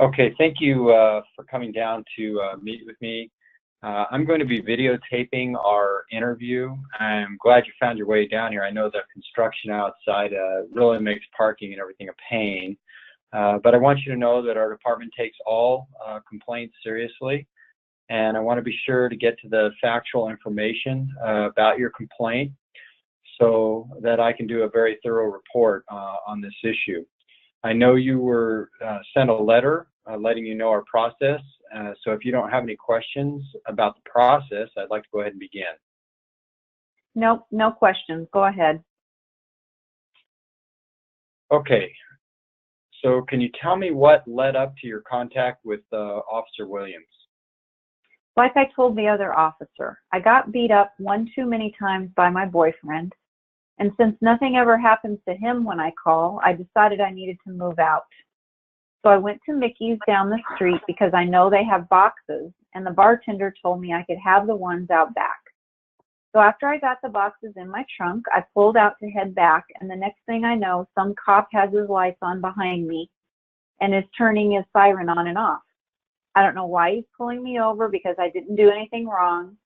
Okay, thank you for coming down to meet with me. I'm going to be videotaping our interview. I'm glad you found your way down here. I know the construction outside really makes parking and everything a pain, but I want you to know that our department takes all complaints seriously, and I want to be sure to get to the factual information about your complaint so that I can do a very thorough report on this issue. I know you were sent a letter letting you know our process, so if you don't have any questions about the process, I'd like to go ahead and begin. Nope, no questions. Go ahead. Okay, so can you tell me what led up to your contact with Officer Williams? Like I told the other officer, I got beat up one too many times by my boyfriend, and since nothing ever happens to him when I call, I decided I needed to move out. So I went to Mickey's down the street because I know they have boxes, and the bartender told me I could have the ones out back. So after I got the boxes in my trunk, I pulled out to head back, and the next thing I know, some cop has his lights on behind me and is turning his siren on and off. I don't know why he's pulling me over because I didn't do anything wrong.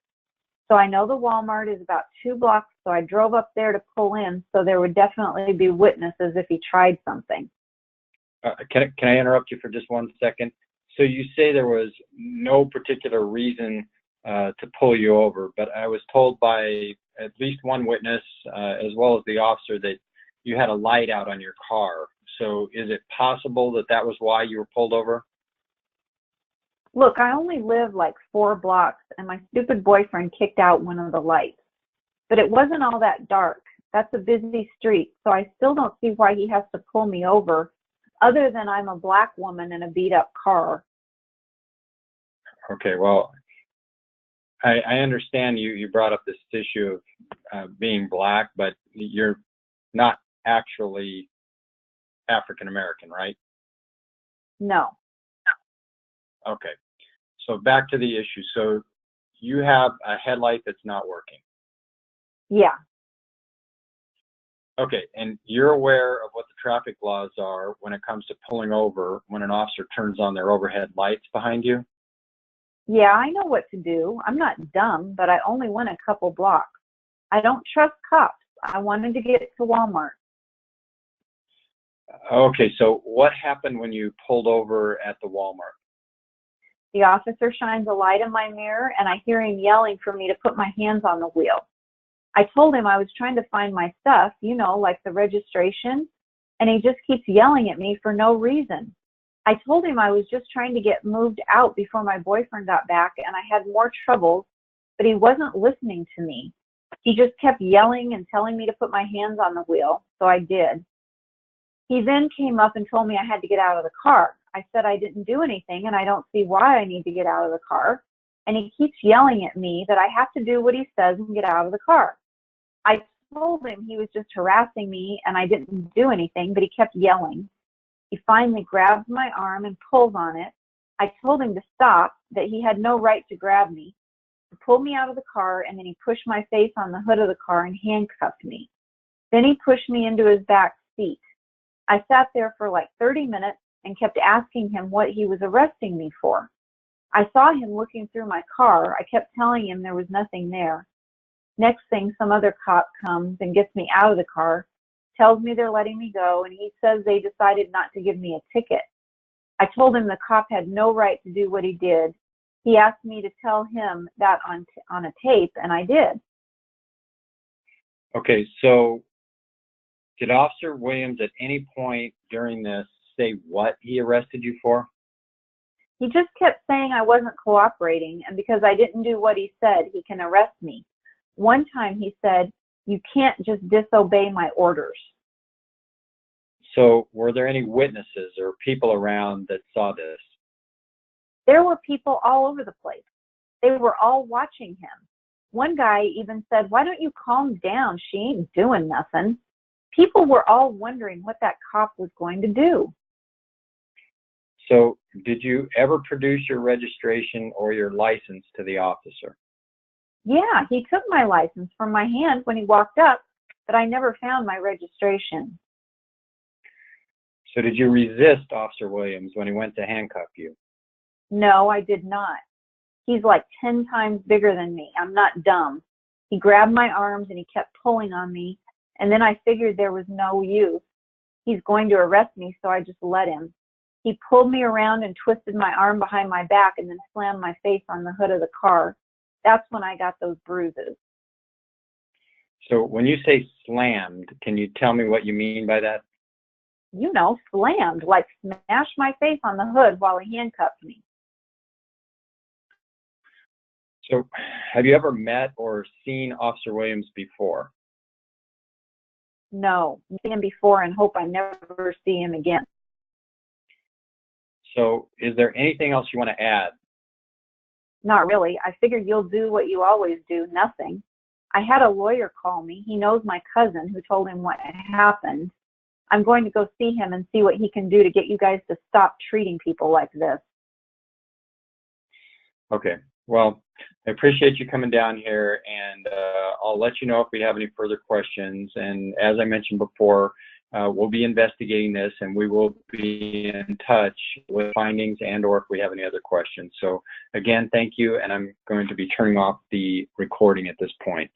So I know the Walmart is about 2 blocks, so I drove up there to pull in so there would definitely be witnesses if he tried something. Can I interrupt you for just 1 second? So you say there was no particular reason to pull you over, but I was told by at least one witness, as well as the officer, that you had a light out on your car. So is it possible that that was why you were pulled over? Look, I only live like 4 blocks, and my stupid boyfriend kicked out one of the lights. But it wasn't all that dark. That's a busy street, so I still don't see why he has to pull me over, other than I'm a black woman in a beat-up car. Okay, well, I understand you brought up this issue of being black, but you're not actually African American, right? No. Okay, so back to the issue. So you have a headlight that's not working. Yeah. Okay, and you're aware of what the traffic laws are when it comes to pulling over when an officer turns on their overhead lights behind you? Yeah, I know what to do. I'm not dumb, but I only went a couple blocks. I don't trust cops. I wanted to get to Walmart. Okay, so what happened when you pulled over at the Walmart? The officer shines a light in my mirror, and I hear him yelling for me to put my hands on the wheel. I told him I was trying to find my stuff, you know, like the registration, and he just keeps yelling at me for no reason. I told him I was just trying to get moved out before my boyfriend got back, and I had more troubles, but he wasn't listening to me. He just kept yelling and telling me to put my hands on the wheel, so I did. He then came up and told me I had to get out of the car. I said I didn't do anything, and I don't see why I need to get out of the car. And he keeps yelling at me that I have to do what he says and get out of the car. I told him he was just harassing me and I didn't do anything, but he kept yelling. He finally grabs my arm and pulls on it. I told him to stop, that he had no right to grab me. He pulled me out of the car, and then he pushed my face on the hood of the car and handcuffed me. Then he pushed me into his back seat. I sat there for like 30 minutes and kept asking him what he was arresting me for. I saw him looking through my car. I kept telling him there was nothing there. Next thing, some other cop comes and gets me out of the car, tells me they're letting me go, and he says they decided not to give me a ticket. I told him the cop had no right to do what he did. He asked me to tell him that on a tape, and I did. Okay, so did Officer Williams at any point during this say what he arrested you for? He just kept saying I wasn't cooperating, and because I didn't do what he said, he can arrest me. One time he said, "You can't just disobey my orders." So were there any witnesses or people around that saw this? There were people all over the place. They were all watching him. One guy even said, "Why don't you calm down? She ain't doing nothing." People were all wondering what that cop was going to do. So did you ever produce your registration or your license to the officer? Yeah, he took my license from my hand when he walked up, but I never found my registration. So did you resist Officer Williams when he went to handcuff you? No, I did not. He's like 10 times bigger than me. I'm not dumb. He grabbed my arms and he kept pulling on me, and then I figured there was no use. He's going to arrest me, so I just let him. He pulled me around and twisted my arm behind my back and then slammed my face on the hood of the car. That's when I got those bruises. So when you say slammed, can you tell me what you mean by that? You know, slammed, like smashed my face on the hood while he handcuffed me. So have you ever met or seen Officer Williams before? No, I've seen him before and hope I never see him again. So is there anything else you want to add? Not really. I figured you'll do what you always do, nothing. I had a lawyer call me. He knows my cousin who told him what happened. I'm going to go see him and see what he can do to get you guys to stop treating people like this. Okay. Well, I appreciate you coming down here, and I'll let you know if we have any further questions. And as I mentioned before, we'll be investigating this, and we will be in touch with findings and or if we have any other questions. So again, thank you, and I'm going to be turning off the recording at this point.